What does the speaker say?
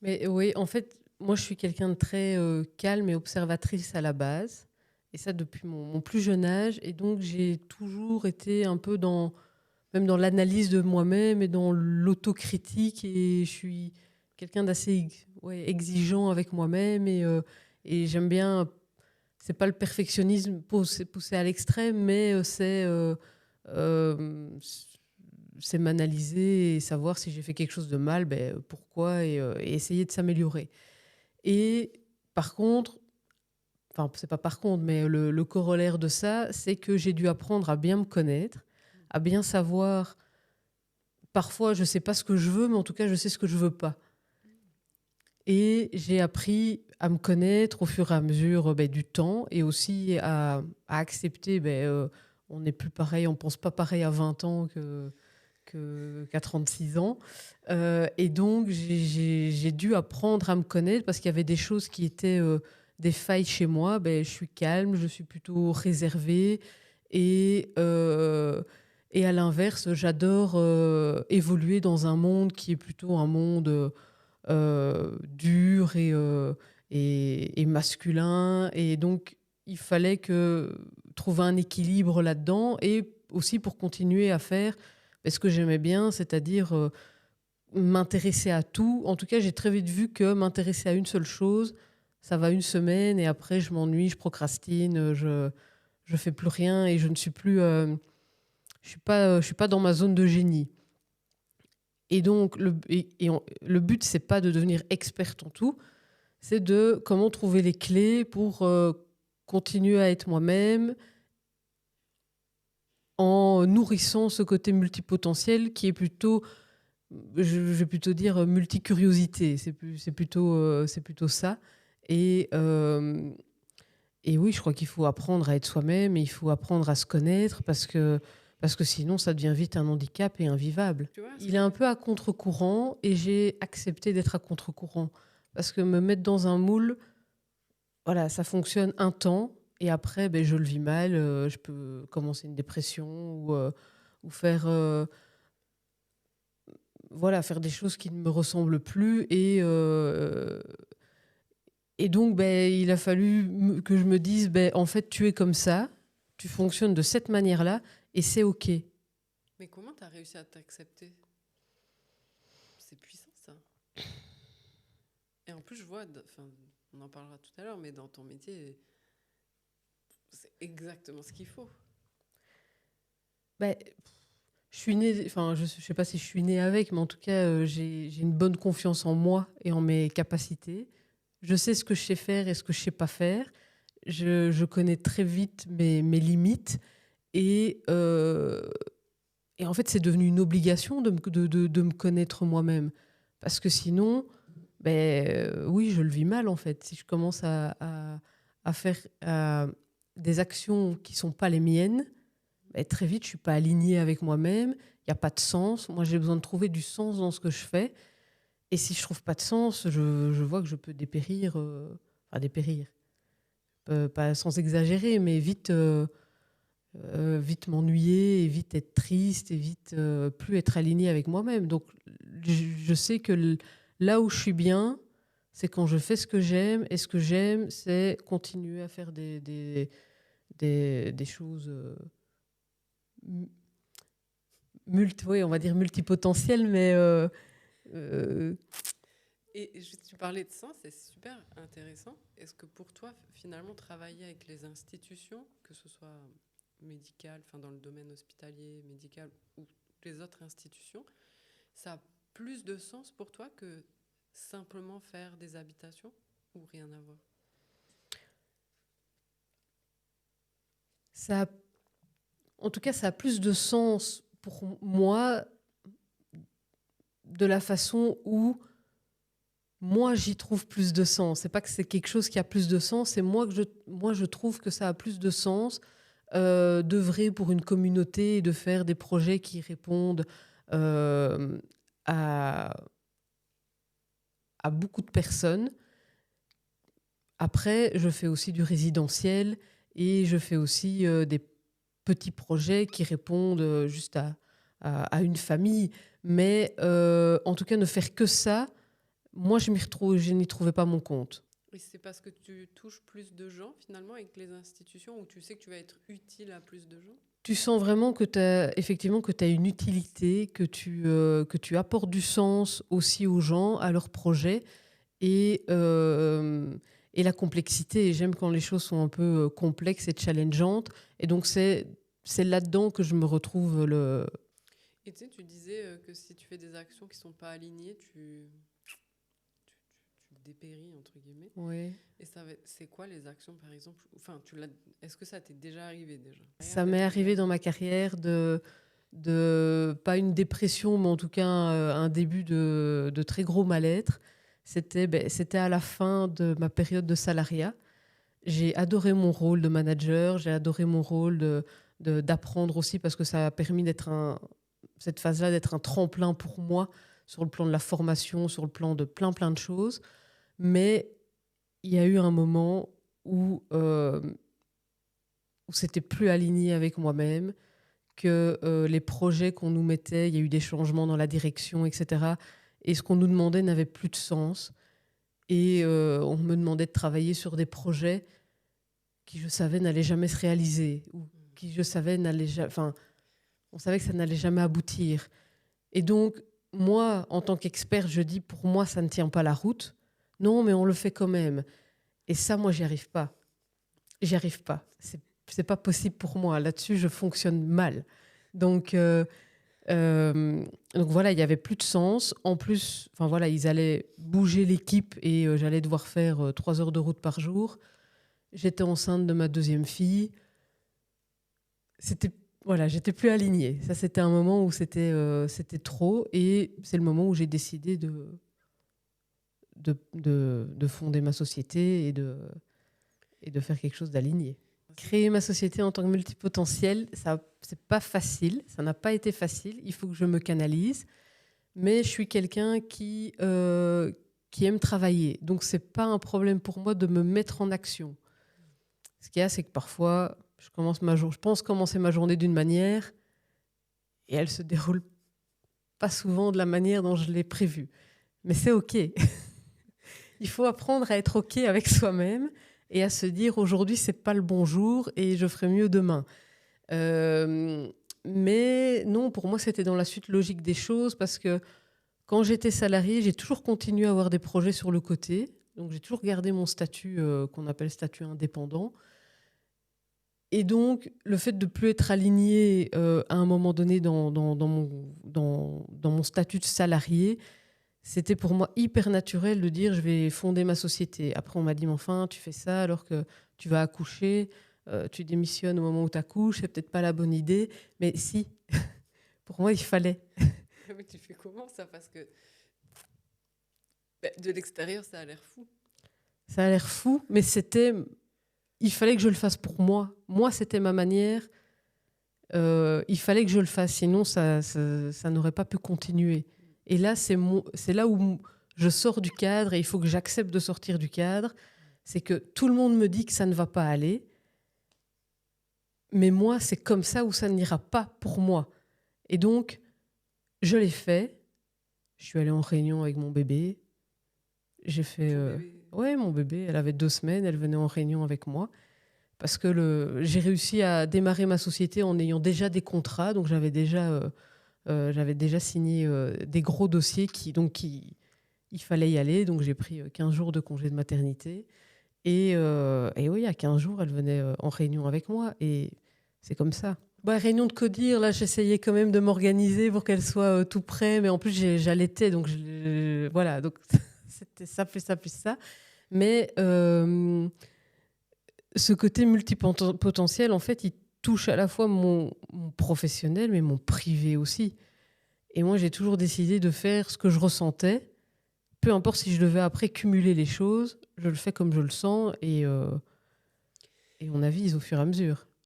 Mais oui, en fait, moi, je suis quelqu'un de très calme et observatrice à la base. Et ça depuis mon plus jeune âge. Et donc, j'ai toujours été un peu même dans l'analyse de moi-même et dans l'autocritique. Et je suis quelqu'un d'assez ouais, exigeant avec moi-même. Et j'aime bien, c'est pas le perfectionnisme poussé à l'extrême, mais euh, c'est m'analyser et savoir si j'ai fait quelque chose de mal, ben, pourquoi, et essayer de s'améliorer. Et par contre, enfin, c'est pas par contre, mais le corollaire de ça, c'est que j'ai dû apprendre à bien me connaître, à bien savoir. Parfois, je sais pas ce que je veux, mais en tout cas, je sais ce que je veux pas. Et j'ai appris à me connaître au fur et à mesure ben, du temps et aussi à accepter. Ben, on n'est plus pareil, on pense pas pareil à 20 ans qu'à 36 ans. Et donc, j'ai dû apprendre à me connaître parce qu'il y avait des choses qui étaient des failles chez moi. Ben, je suis calme, je suis plutôt réservée. Et, euh, et à l'inverse, j'adore évoluer dans un monde qui est plutôt un monde dur et masculin. Et donc, il fallait trouver un équilibre là-dedans et aussi pour continuer à faire ce que j'aimais bien, c'est-à-dire m'intéresser à tout. En tout cas, j'ai très vite vu que m'intéresser à une seule chose, ça va une semaine et après, je m'ennuie, je procrastine, je fais plus rien et je ne suis plus... je suis pas dans ma zone de génie. Et donc, le but, c'est pas de devenir experte en tout, c'est de comment trouver les clés pour continuer à être moi-même en nourrissant ce côté multipotentiel qui est plutôt, je vais plutôt dire multicuriosité. C'est plutôt ça. Et, euh, et oui, je crois qu'il faut apprendre à être soi-même et il faut apprendre à se connaître parce que sinon, ça devient vite un handicap et invivable. Tu vois, Il est un peu à contre-courant et j'ai accepté d'être à contre-courant parce que me mettre dans un moule, voilà, ça fonctionne un temps et après, ben, je le vis mal. Je peux commencer une dépression ou faire, voilà, faire des choses qui ne me ressemblent plus. Et donc, ben, il a fallu que je me dise, ben, en fait, tu es comme ça, tu fonctionnes de cette manière-là et c'est OK. mais comment tu as réussi à t'accepter? C'est puissant ça. Et en plus, je vois, enfin, on en parlera tout à l'heure, mais dans ton métier, c'est exactement ce qu'il faut. Ben, je suis née, enfin, je sais pas si je suis née avec, mais en tout cas, j'ai une bonne confiance en moi et en mes capacités. Je sais ce que je sais faire et ce que je sais pas faire. Je connais très vite mes limites et, euh, et en fait, c'est devenu une obligation de me connaître moi-même. Parce que sinon, ben, oui, je le vis mal en fait. Si je commence à faire des actions qui sont pas les miennes, ben, très vite, je suis pas alignée avec moi-même. Il n'y a pas de sens. Moi, j'ai besoin de trouver du sens dans ce que je fais. Et si je trouve pas de sens, je vois que je peux dépérir, enfin dépérir, pas sans exagérer, mais vite m'ennuyer, et vite être triste, et vite plus être alignée avec moi-même. Donc, je sais que là où je suis bien, c'est quand je fais ce que j'aime, et ce que j'aime, c'est continuer à faire des choses oui, on va dire multipotentielles, mais euh, Et tu parlais de sens, c'est super intéressant. Est-ce que pour toi, finalement, travailler avec les institutions, que ce soit médicales, enfin dans le domaine hospitalier, médical ou les autres institutions, ça a plus de sens pour toi que simplement faire des habitations ou rien à voir? ça, en tout cas, ça a plus de sens pour moi de la façon où moi j'y trouve plus de sens. C'est pas que c'est quelque chose qui a plus de sens, c'est moi je trouve que ça a plus de sens d'œuvrer pour une communauté et de faire des projets qui répondent euh, à, à beaucoup de personnes. Après, je fais aussi du résidentiel et je fais aussi des petits projets qui répondent juste à une famille. Mais en tout cas, ne faire que ça, moi, je n'y trouvais pas mon compte. Et c'est parce que tu touches plus de gens finalement avec les institutions où tu sais que tu vas être utile à plus de gens? Tu sens vraiment que tu as, effectivement, que tu as une utilité, que tu apportes du sens aussi aux gens, à leurs projets et, euh, et la complexité. Et j'aime quand les choses sont un peu complexes et challengeantes. Et donc, c'est là-dedans que je me retrouve Et tu sais, tu disais que si tu fais des actions qui sont pas alignées, tu dépéris, entre guillemets. Ouais. Et c'est quoi les actions, par exemple? Enfin, est-ce que ça t'est déjà arrivé déjà? Ça m'est arrivé dans ma carrière pas une dépression, mais en tout cas un début de très gros mal-être. C'était à la fin de ma période de salariat. J'ai adoré mon rôle de manager, j'ai adoré mon rôle d'apprendre aussi parce que ça a permis cette phase-là d'être un tremplin pour moi sur le plan de la formation, sur le plan de plein de choses. Mais il y a eu un moment où c'était plus aligné avec moi-même, que les projets qu'on nous mettait, il y a eu des changements dans la direction, etc. Et ce qu'on nous demandait n'avait plus de sens. Et on me demandait de travailler sur des projets qui, je savais, n'allaient jamais se réaliser, ou qui, je savais, on savait que ça n'allait jamais aboutir. Et donc, moi, en tant qu'expert, je dis, pour moi, ça ne tient pas la route. Non, mais on le fait quand même. Et ça, moi, j'y arrive pas. J'y arrive pas. C'est pas possible pour moi. Là-dessus, je fonctionne mal. Donc voilà, il y avait plus de sens. En plus, enfin voilà, ils allaient bouger l'équipe et j'allais devoir faire 3 heures de route par jour. J'étais enceinte de ma deuxième fille. J'étais plus alignée. Ça, c'était un moment où c'était trop, et c'est le moment où j'ai décidé de fonder ma société et de faire quelque chose d'aligné. Créer ma société en tant que multipotentiel, ça, c'est pas facile. Ça n'a pas été facile. Il faut que je me canalise. Mais je suis quelqu'un qui aime travailler. Donc, c'est pas un problème pour moi de me mettre en action. Ce qu'il y a, c'est que parfois, je pense commencer ma journée d'une manière et elle se déroule pas souvent de la manière dont je l'ai prévue. Mais c'est OK. Il faut apprendre à être OK avec soi-même et à se dire aujourd'hui, c'est pas le bon jour et je ferai mieux demain. Mais non, pour moi, c'était dans la suite logique des choses parce que quand j'étais salariée, j'ai toujours continué à avoir des projets sur le côté. Donc, j'ai toujours gardé mon statut qu'on appelle statut indépendant. Et donc, le fait de ne plus être aligné à un moment donné dans mon statut de salarié, c'était pour moi hyper naturel de dire je vais fonder ma société. Après, on m'a dit, mais enfin, tu fais ça alors que tu vas accoucher, tu démissionnes au moment où tu accouches, c'est peut-être pas la bonne idée. Mais si, pour moi, il fallait. Mais tu fais comment ça? Parce que de l'extérieur, ça a l'air fou. Ça a l'air fou, mais il fallait que je le fasse pour moi. Moi, c'était ma manière. Il fallait que je le fasse, sinon ça n'aurait pas pu continuer. Et là, c'est là où je sors du cadre et il faut que j'accepte de sortir du cadre. C'est que tout le monde me dit que ça ne va pas aller. Mais moi, c'est comme ça où ça n'ira pas pour moi. Et donc, je l'ai fait. Je suis allée en réunion avec mon bébé. J'ai fait... Ouais, mon bébé, elle avait 2 semaines. Elle venait en réunion avec moi. Parce que j'ai réussi à démarrer ma société en ayant déjà des contrats. Donc, j'avais déjà signé des gros dossiers il fallait y aller. Donc, j'ai pris 15 jours de congé de maternité. Et oui, il y a 15 jours, elle venait en réunion avec moi. Et c'est comme ça. Réunion de codir, là, j'essayais quand même de m'organiser pour qu'elle soit tout près. Mais en plus, j'allaitais. Donc, voilà. Donc, c'était ça, plus ça, plus ça. Mais ce côté multipotentiel, en fait, il touche à la fois mon professionnel, mais mon privé aussi. Et moi, j'ai toujours décidé de faire ce que je ressentais. Peu importe si je devais après cumuler les choses, je le fais comme je le sens et on avise au fur et à mesure.